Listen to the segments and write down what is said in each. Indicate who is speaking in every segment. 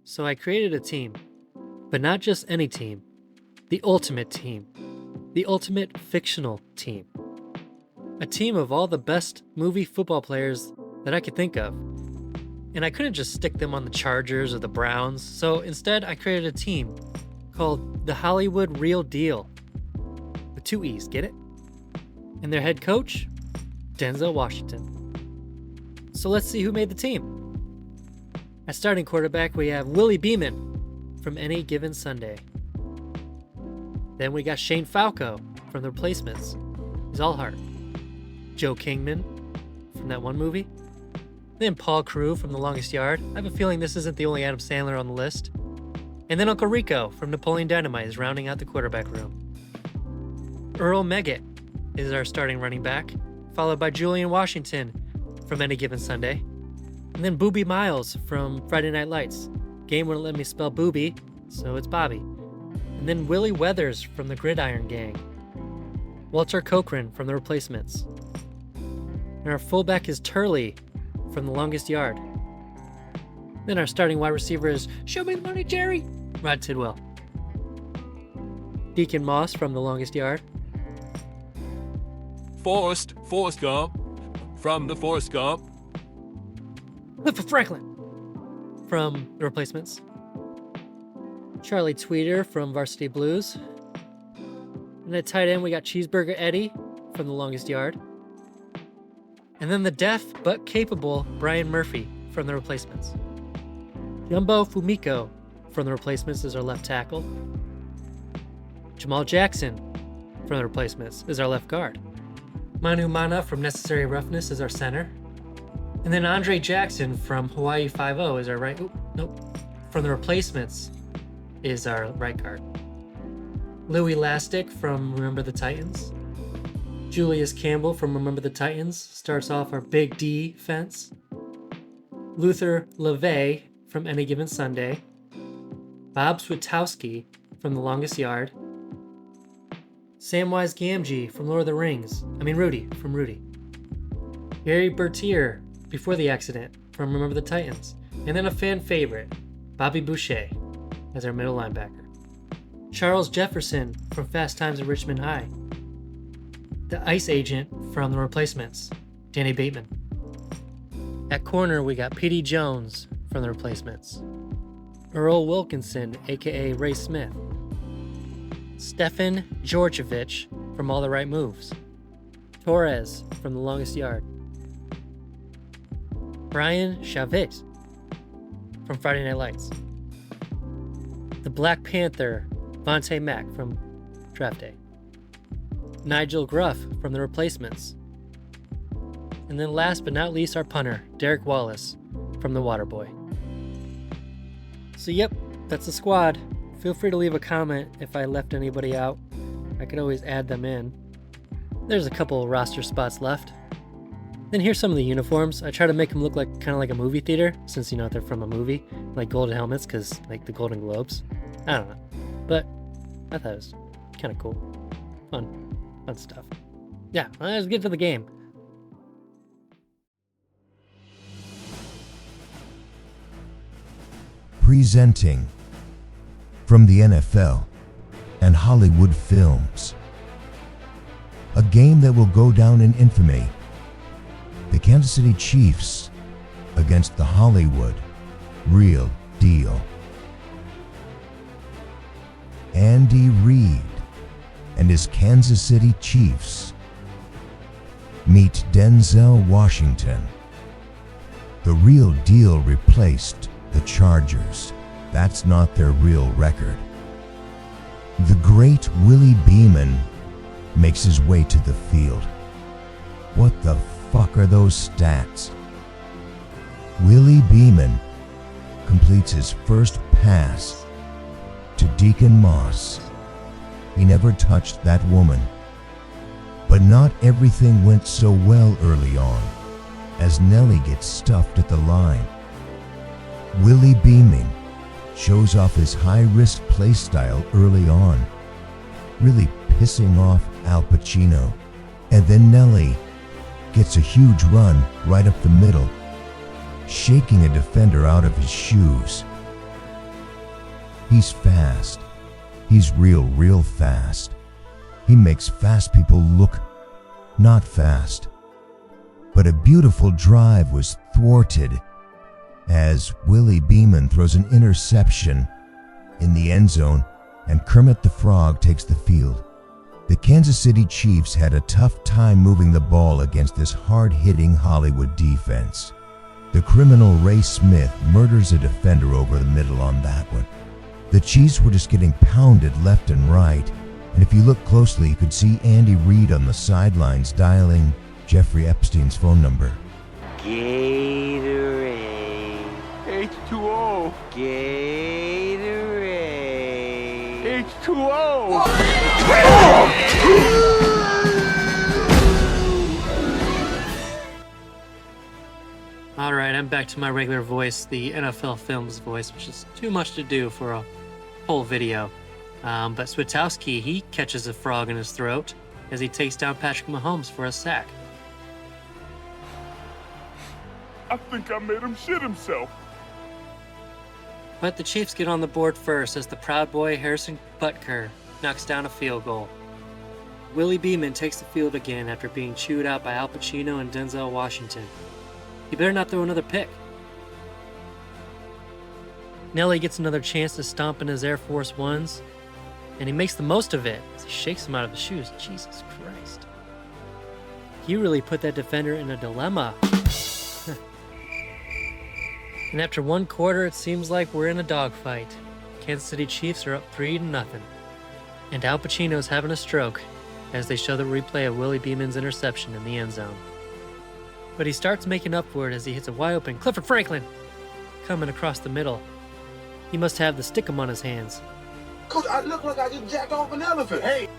Speaker 1: So I created a team, but not just any team, the ultimate team, the ultimate fictional team. A team of all the best movie football players that I could think of. And I couldn't just stick them on the Chargers or the Browns, so instead I created a team called the Hollywood Real Deal. With 2 E's, get it? And their head coach, Denzel Washington. So let's see who made the team. At starting quarterback, we have Willie Beamen from Any Given Sunday. Then we got Shane Falco from The Replacements. He's all heart. Joe Kingman from that one movie. Then Paul Crewe from The Longest Yard. I have a feeling this isn't the only Adam Sandler on the list. And then Uncle Rico from Napoleon Dynamite is rounding out the quarterback room. Earl Meggett is our starting running back, followed by Julian Washington from Any Given Sunday. And then Booby Miles from Friday Night Lights. Game wouldn't let me spell Booby, so it's Bobby. And then Willie Weathers from the Gridiron Gang. Walter Cochran from The Replacements. And our fullback is Turley from The Longest Yard. Then our starting wide receiver is Show Me the Money, Jerry, Rod Tidwell. Deacon Moss from The Longest Yard.
Speaker 2: Forrest Gump from the Forrest Gump.
Speaker 1: Franklin from The Replacements. Charlie Tweeter from Varsity Blues. And at tight end, we got Cheeseburger Eddie from The Longest Yard. And then the deaf but capable Brian Murphy from The Replacements. Jumbo Fumiko from The Replacements is our left tackle. Jamal Jackson from The Replacements is our left guard. Manu Mana from Necessary Roughness is our center. And then Andre Jackson from Hawaii Five-0 is our right... From The Replacements is our right guard. Louis Lastic from Remember the Titans. Julius Campbell from Remember the Titans starts off our Big D fence. Luther LeVay from Any Given Sunday. Bob Switowski from The Longest Yard. Samwise Gamgee from Lord of the Rings. Rudy from Rudy. Gary Bertier before the accident from Remember the Titans. And then a fan favorite, Bobby Boucher as our middle linebacker. Charles Jefferson from Fast Times at Richmond High. The ice agent from The Replacements, Danny Bateman. At corner, we got P.D. Jones from The Replacements. Earl Wilkinson, aka Ray Smith. Stefan Georgievich from All the Right Moves. Torres from The Longest Yard. Brian Chavez from Friday Night Lights. The Black Panther, Vontae Mack from Draft Day. Nigel Gruff from The Replacements. And then last but not least, our punter, Derek Wallace from The Waterboy. So yep, that's the squad. Feel free to leave a comment if I left anybody out. I could always add them in. There's a couple roster spots left. Then here's some of the uniforms. I try to make them look kind of like a movie theater, since they're from a movie, like golden helmets, because like the Golden Globes. I don't know, but I thought it was kind of cool, fun stuff. Yeah, let's get to the game.
Speaker 3: Presenting from the NFL and Hollywood films, a game that will go down in infamy. The Kansas City Chiefs against the Hollywood Real Deal. Andy Reid and his Kansas City Chiefs meet Denzel Washington. The Real Deal replaced the Chargers. That's not their real record. The great Willie Beamen makes his way to the field. What the fuck are those stats? Willie Beamen completes his first pass to Deacon Moss. He never touched that woman. But not everything went so well early on, as Nelly gets stuffed at the line. Willie Beamen shows off his high-risk play style early on, really pissing off Al Pacino. And then Nelly gets a huge run right up the middle, shaking a defender out of his shoes. He's fast. He's real fast. He makes fast people look not fast. But a beautiful drive was thwarted as Willie Beamen throws an interception in the end zone and Kermit the Frog takes the field. The Kansas City Chiefs had a tough time moving the ball against this hard-hitting Hollywood defense. The criminal Ray Smith murders a defender over the middle on that one. The Chiefs were just getting pounded left and right, and if you look closely, you could see Andy Reid on the sidelines dialing Jeffrey Epstein's phone number.
Speaker 4: Gatorade.
Speaker 5: H2O.
Speaker 4: Gatorade.
Speaker 5: H2O.
Speaker 1: Alright, I'm back to my regular voice, the NFL Films voice, which is too much to do for a whole video. But Switowski, he catches a frog in his throat as he takes down Patrick Mahomes for a sack.
Speaker 5: I think I made him shit himself.
Speaker 1: But the Chiefs get on the board first as the proud boy Harrison Butker knocks down a field goal. Willie Beamen takes the field again after being chewed out by Al Pacino and Denzel Washington. He better not throw another pick. Nelly gets another chance to stomp in his Air Force Ones, and he makes the most of it as he shakes him out of his shoes. Jesus Christ. He really put that defender in a dilemma. And after one quarter, it seems like we're in a dogfight. Kansas City Chiefs are up 3-0. And Al Pacino's having a stroke as they show the replay of Willie Beeman's interception in the end zone. But he starts making up for it as he hits a wide open Clifford Franklin coming across the middle. He must have the stickum on his hands.
Speaker 6: Coach, I look like I just jacked off an elephant. Hey!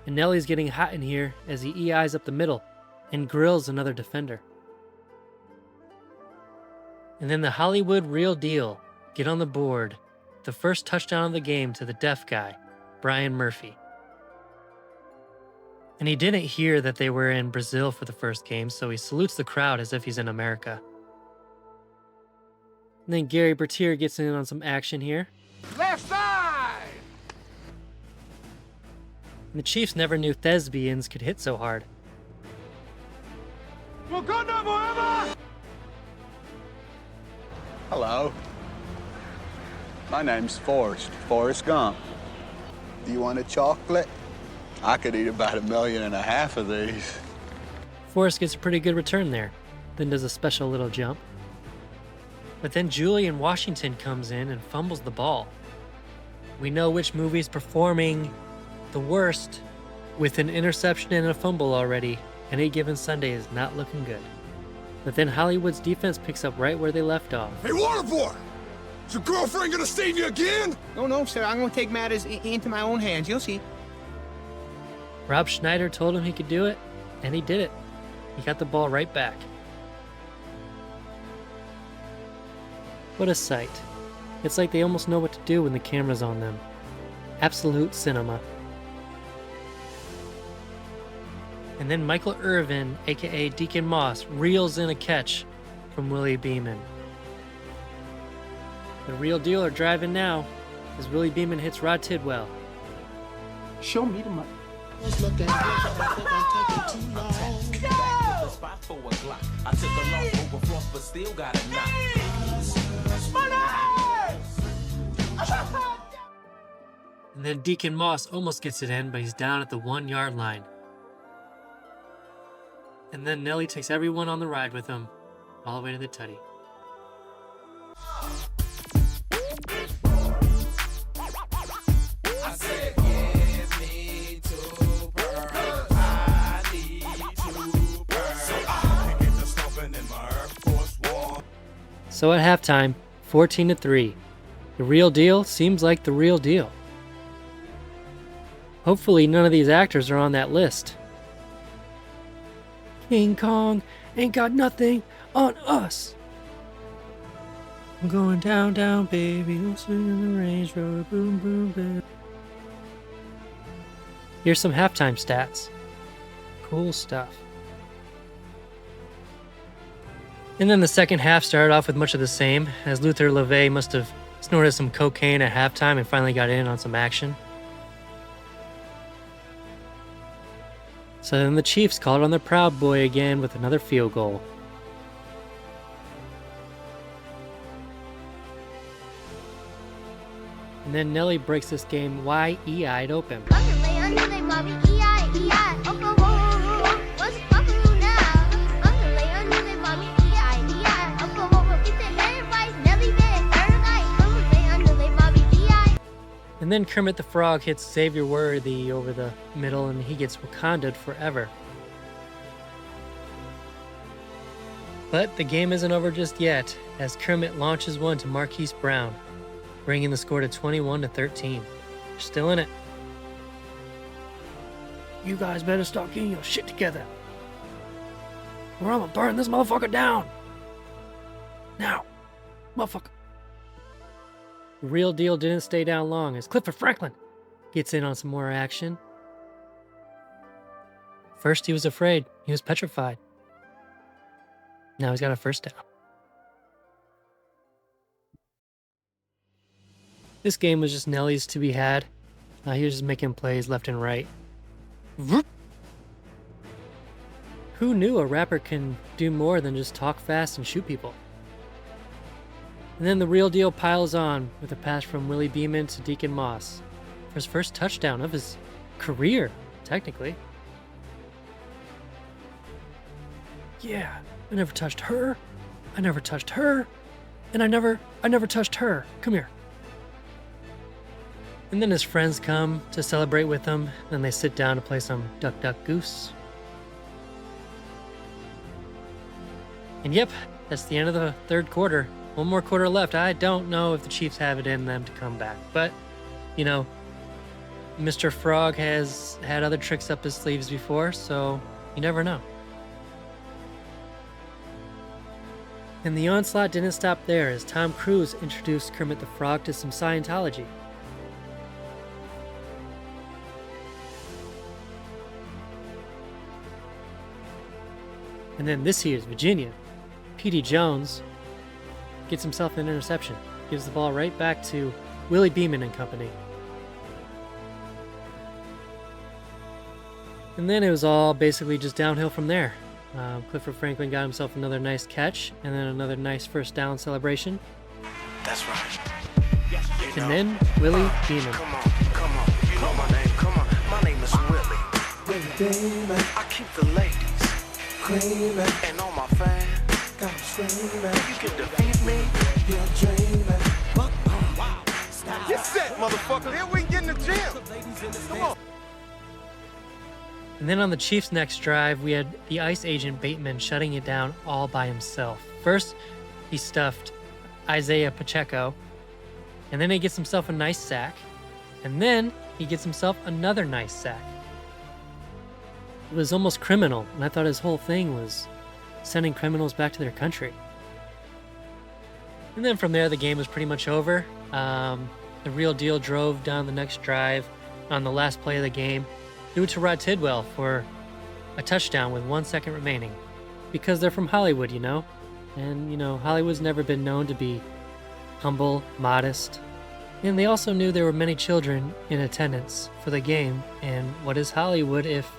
Speaker 1: And Nelly's getting hot in here as he EIs up the middle and grills another defender. And then the Hollywood Real Deal get on the board. The first touchdown of the game to the deaf guy, Brian Murphy. And he didn't hear that they were in Brazil for the first game, so he salutes the crowd as if he's in America. And then Gary Bertier gets in on some action here.
Speaker 5: Left side.
Speaker 1: And the Chiefs never knew thespians could hit so hard.
Speaker 5: Wakanda forever.
Speaker 7: Hello. My name's Forrest Gump. Do you want a chocolate? I could eat about 1.5 million of these.
Speaker 1: Forrest gets a pretty good return there, then does a special little jump. But then Julian Washington comes in and fumbles the ball. We know which movie's performing the worst with an interception and a fumble already. Any given Sunday is not looking good. But then Hollywood's defense picks up right where they left off.
Speaker 6: Hey, Waterboy! Is your girlfriend gonna save you again?
Speaker 4: No, sir. I'm going to take matters into my own hands. You'll see.
Speaker 1: Rob Schneider told him he could do it, and he did it. He got the ball right back. What a sight. It's like they almost know what to do when the camera's on them. Absolute cinema. And then Michael Irvin, aka Deacon Moss, reels in a catch from Willie Beamen. The Real Deal are driving now as Willie Beamen hits Rod Tidwell.
Speaker 4: Show me the money.
Speaker 1: And then Deacon Moss almost gets it in, but he's down at the 1-yard line. And then Nelly takes everyone on the ride with him, all the way to the tutty. So at halftime, 14-3. The Real Deal seems like the real deal. Hopefully none of these actors are on that list. King Kong ain't got nothing on us. I'm going down, down, baby. No swing in the Range Rover, boom, boom, boom. Here's some halftime stats. Cool stuff. And then the second half started off with much of the same, as Luther LeVay must have snorted some cocaine at halftime and finally got in on some action. So then the Chiefs called on their proud boy again with another field goal. And then Nelly breaks this game wide open. And then Kermit the Frog hits Xavier Worthy over the middle and he gets Wakanda'd forever. But the game isn't over just yet, as Kermit launches one to Marquise Brown, bringing the score to 21-13. They're still in it. You guys better start getting your shit together, or I'm gonna burn this motherfucker down. Now, motherfucker. The Real Deal didn't stay down long as Clifford Franklin gets in on some more action. First he was afraid, he was petrified. Now he's got a first down. This game was just Nelly's to be had. He was just making plays left and right. Who knew a rapper can do more than just talk fast and shoot people? And then the Real Deal piles on with a pass from Willie Beamen to Deacon Moss for his first touchdown of his career, technically. Yeah, I never touched her. I never touched her. And I never touched her. Come here. And then his friends come to celebrate with him. Then they sit down to play some Duck Duck Goose. And yep, that's the end of the third quarter. One more quarter left. I don't know if the Chiefs have it in them to come back. But, you know, Mr. Frog has had other tricks up his sleeves before, so you never know. And the onslaught didn't stop there, as Tom Cruise introduced Kermit the Frog to some Scientology. And then this year's Virginia, P.D. Jones gets himself an interception, gives the ball right back to Willie Beamen and company. And then it was all basically just downhill from there. Clifford Franklin got himself another nice catch, and then another nice first down celebration.
Speaker 8: That's right.
Speaker 1: And then Willie Beamen.
Speaker 8: Come on, you know my name, come on. My name is Willie. Beamen. I keep the ladies creaming, and all my fans got screaming. You can defeat me, you're dreaming. Wow.
Speaker 5: Get set, motherfucker. Here we get in the gym. Come on.
Speaker 1: And then on the Chiefs' next drive, we had the ICE agent Bateman shutting it down all by himself. First, he stuffed Isaiah Pacheco, and then he gets himself a nice sack, and then he gets himself another nice sack. It was almost criminal, and I thought his whole thing was sending criminals back to their country. And then from there, the game was pretty much over. The Real Deal drove down the next drive on the last play of the game, threw it to Rod Tidwell for a touchdown with 1 second remaining. Because they're from Hollywood, you know? And, you know, Hollywood's never been known to be humble, modest. And they also knew there were many children in attendance for the game. And what is Hollywood if,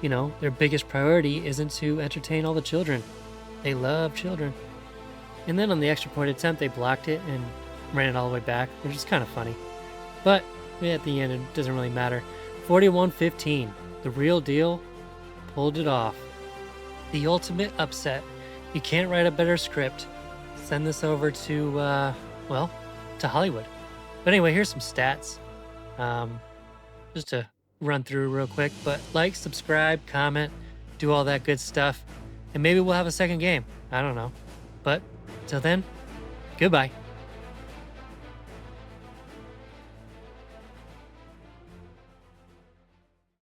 Speaker 1: you know, their biggest priority isn't to entertain all the children? They love children. And then on the extra point attempt, they blocked it and ran it all the way back, which is kind of funny. But at the end, it doesn't really matter. 41-15, the Real Deal pulled it off. The ultimate upset. You can't write a better script. Send this over to, to Hollywood. But anyway, here's some stats. Just to run through real quick, but like, subscribe, comment, do all that good stuff. And maybe we'll have a second game. I don't know. But till then, goodbye.